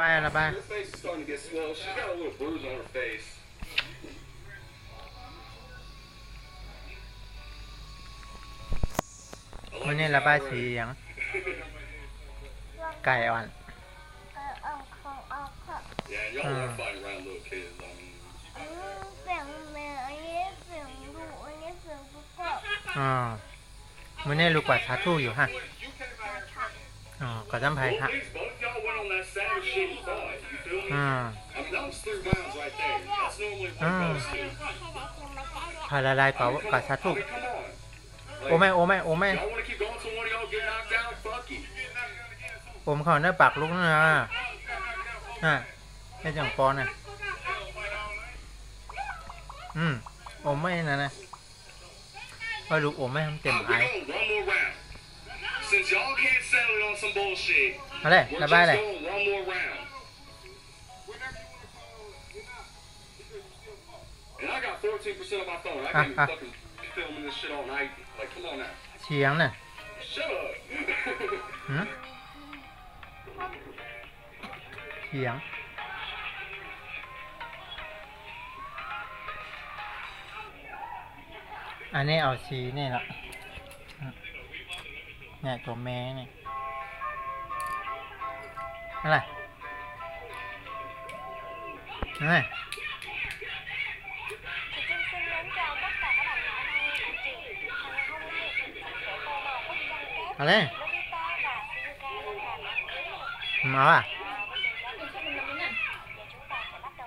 บายระบาย Her face is starting to get swell. She's got a little bruise on her face. วันนี้ระบายสีอย่างไก่อ่อน Yeah, y'all want to fight around little kids. I mean, เสียงแมวอันนี้เสียงดุอันนี้เสียงกุ๊กก๊อก อ๋อวันนี้ลูกกว่าชาทู่อยู่ฮะอ๋อก็จำไพ่ well, ฮะ at least both y'all went on that savage shit and fought. You feel me? อืม I mean, that was 3 rounds right there. That's normally what it goes to. พาละลายกว่าชา I ทู่ mean, come on. โอ้ไม่โอ้ไม่โอ้ไม่ Y'all want to keep going till one of y'all get knocked out? Fuck you. ผมเขาเนื้อปากลุกนะน่ะไอ้จังปอนน่ะโอมไม่นะว่าลูกโอมไม่ทำเต็ม We ไอ้ going one more round. Since y'all can't settle it on some bullshit, อะไร we're ระ just บายเลย going one more round. And I got 14% of my phone. I can't be fucking filming this shit all night. Like, come on now. เฉียงน่ะ Shut up. เฉียงอันนี้เอาชีนี่ละเนี่ยตัวแม่เนี่ยอะไรอะไร อะไรมาอ่ะ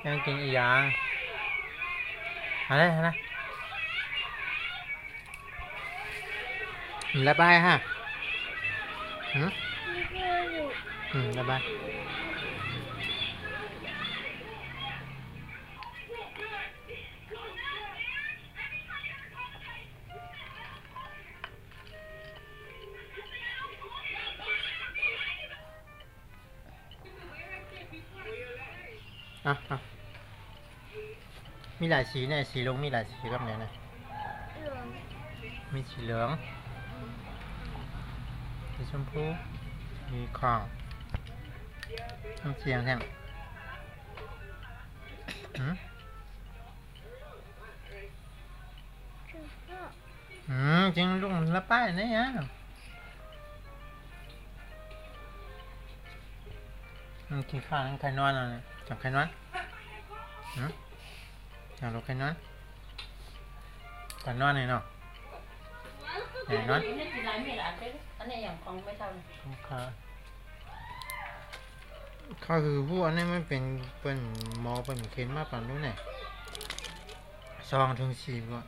ยังกินอีกอย่างอะไรระบายฮะระบายมีหลายสีเนี่ยสีลงมีหลายสีครับเนี่ยนะมีสีเหลืองสีชมพูมีข้างน้ำเสียงแท่งจริงลูกมันละป้ายนี่ฮะกินข้าวนั่งใครนอนอะไรจับใครนอนจับลูกใครนอนกันนอนเลยเนาะไหนนอนอันนี้อย่างของไม่เท่าเขาคือผู้อันนี้มันเป็นหมอเป็นเคนมากกว่านู้นเนี่ย2 ถึง 4ก่อน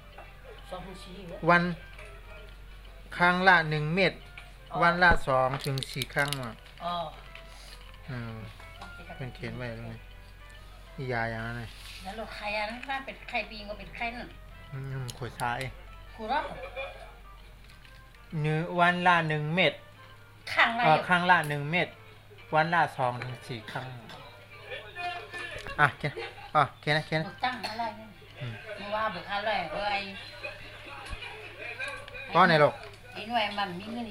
วันครั้งละ1 เม็ดวันละ2 ถึง 4 ครั้งอ่ะเป็นเขียนไว้ตรงนี้ยาอย่างนั้นเลยแล้วเราไข่อันนั้นว่าเป็นไข่ปีงก็เป็นไข่นั่นขวดซ้ายกูรอเนื้อวันละ1 เม็ดครั้งละ1 เม็ดวันละ2 ถึง 4 ครั้งเขียนเขียนตั้งอะไรเนี่ยมึงว่าบุกอะไรไอ้ก็ในโลกไอ้หน่วยมันมีเงิน